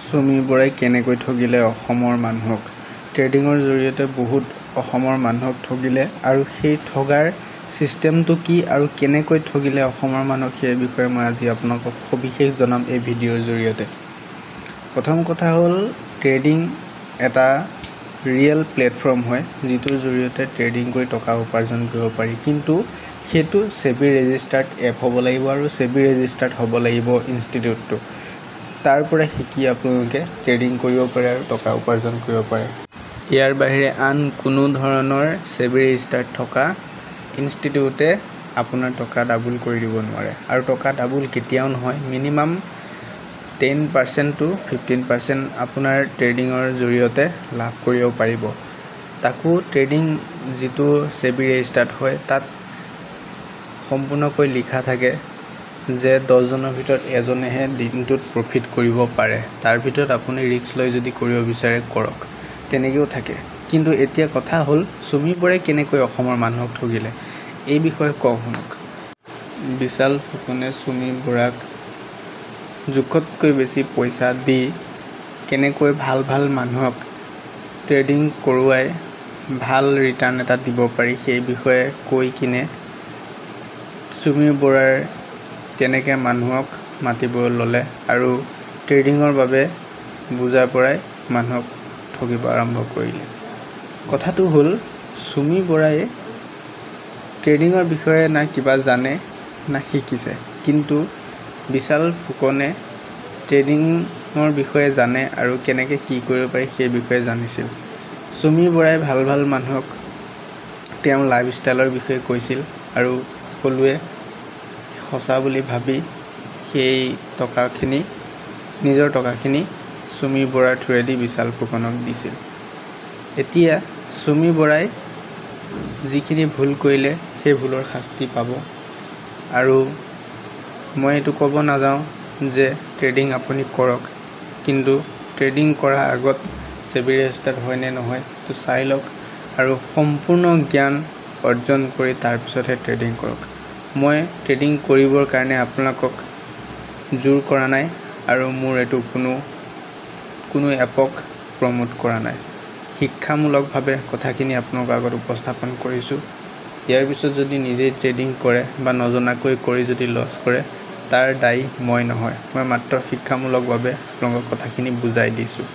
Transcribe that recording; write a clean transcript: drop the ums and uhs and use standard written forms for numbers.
সুমি বৰাই কেনেকৈ ঠগিলে অসমৰ মানুহক ট্ৰেডিঙৰ জৰিয়তে বহুত অসমৰ মানুহক ঠগিলে আৰু সেই ঠগাৰ সিস্টেমটো কি আৰু কেনেকৈ ঠগিলে অসমৰ মানুহক সেই বিষয়ে মই আজি আপোনালোকক সবিশেষ জনাম এই ভিডিঅ'ৰ জৰিয়তে। প্ৰথম কথা হ'ল ট্ৰেডিং এটা ৰিয়েল প্লেটফৰ্ম হয় যিটোৰ জৰিয়তে ট্ৰেডিং কৰি টকা উপাৰ্জন কৰিব পাৰি, কিন্তু সেইটো সেবি ৰেজিষ্টাৰ্ড এপ হ'ব লাগিব আৰু সেবি ৰেজিষ্টাৰ্ড হ'ব লাগিব ইনষ্টিটিউটটো। তাৰ পৰা শিকি আপোনালোকে ট্ৰেডিং কৰিব পাৰে আৰু টকা উপাৰ্জন কৰিব পাৰে। ইয়াৰ বাহিৰে আন কোনো ধৰণৰ সেবি ৰেজিষ্টাৰ্ড থকা ইনষ্টিটিউটে আপোনাৰ টকা ডাবল কৰি দিব নোৱাৰে আৰু টকা ডাবল কেতিয়াও নহয়। মিনিমাম 10% to 15% আপোনাৰ ট্ৰেডিঙৰ জৰিয়তে লাভ কৰিব পাৰিব। তাকো ট্ৰেডিং যিটো সেবি ৰেজিষ্টাৰ্ড হয় তাত সম্পূৰ্ণকৈ লিখা থাকে যে 10 জনৰ ভিতৰত এজনেহে দিনটোত প্ৰফিট কৰিব পাৰে, তাৰ ভিতৰত আপুনি ৰিস্ক লৈ যদি কৰিব বিচাৰে কৰক, তেনেকৈও থাকে। কিন্তু এতিয়া কথা হ'ল সুমি বৰাই কেনেকৈ অসমৰ মানুহক ঠগিলে এই বিষয়ে কওঁ শুনক। বিশাল ফুকনে সুমি বৰাক জোখতকৈ বেছি পইচা দি কেনেকৈ ভাল মানুহক ট্ৰেডিং কৰোৱাই ভাল ৰিটাৰ্ণ এটা দিব পাৰি সেই বিষয়ে কৈ কিনে সুমি বৰাৰ তেনেকৈ মানুহক মাতিব ল'লে আৰু ট্ৰেডিঙৰ বাবে বুজাই পৰাই মানুহক ঠগিব আৰম্ভ কৰিলে। কথাটো হ'ল সুমি বৰাই ট্ৰেডিঙৰ বিষয়ে না কিবা জানে না শিকিছে, কিন্তু বিশাল ফুকনে ট্ৰেডিঙৰ বিষয়ে জানে আৰু কেনেকৈ কি কৰিব পাৰি সেই বিষয়ে জানিছিল। সুমি বৰাই ভাল মানুহক তেওঁৰ লাইফষ্টাইলৰ বিষয়ে কৈছিল আৰু সকলোৱে সঁচা বুলি ভাবি সেই টকাখিনি নিজৰ টকাখিনি সুমি বৰাৰ থ্ৰুৱেদি বিশাল ফুকনক দিছিল। এতিয়া সুমি বৰাই যিখিনি ভুল কৰিলে সেই ভুলৰ শাস্তি পাব। আৰু মই এইটো ক'ব নাযাওঁ যে ট্ৰেডিং আপুনি কৰক, কিন্তু ট্ৰেডিং কৰাৰ আগত সেবি ৰেজিষ্টাৰ্ড হয় নে নহয় তো চাই লওক আৰু সম্পূৰ্ণ জ্ঞান অৰ্জন কৰি তাৰপিছতহে ট্ৰেডিং কৰক। মই ট্ৰেডিং কৰিবৰ কাৰণে আপোনালোকক জোৰ কৰা নাই আৰু মোৰ এইটো কোনো এপক প্ৰমোট কৰা নাই। শিক্ষামূলকভাৱে কথাখিনি আপোনালোকৰ আগত উপস্থাপন কৰিছোঁ। ইয়াৰ পিছত যদি নিজেই ট্ৰেডিং কৰে বা নজনাকৈ কৰি যদি লছ কৰে তাৰ দায়ী মই নহয়, মই মাত্ৰ শিক্ষামূলকভাৱে আপোনালোকক কথাখিনি বুজাই দিছোঁ।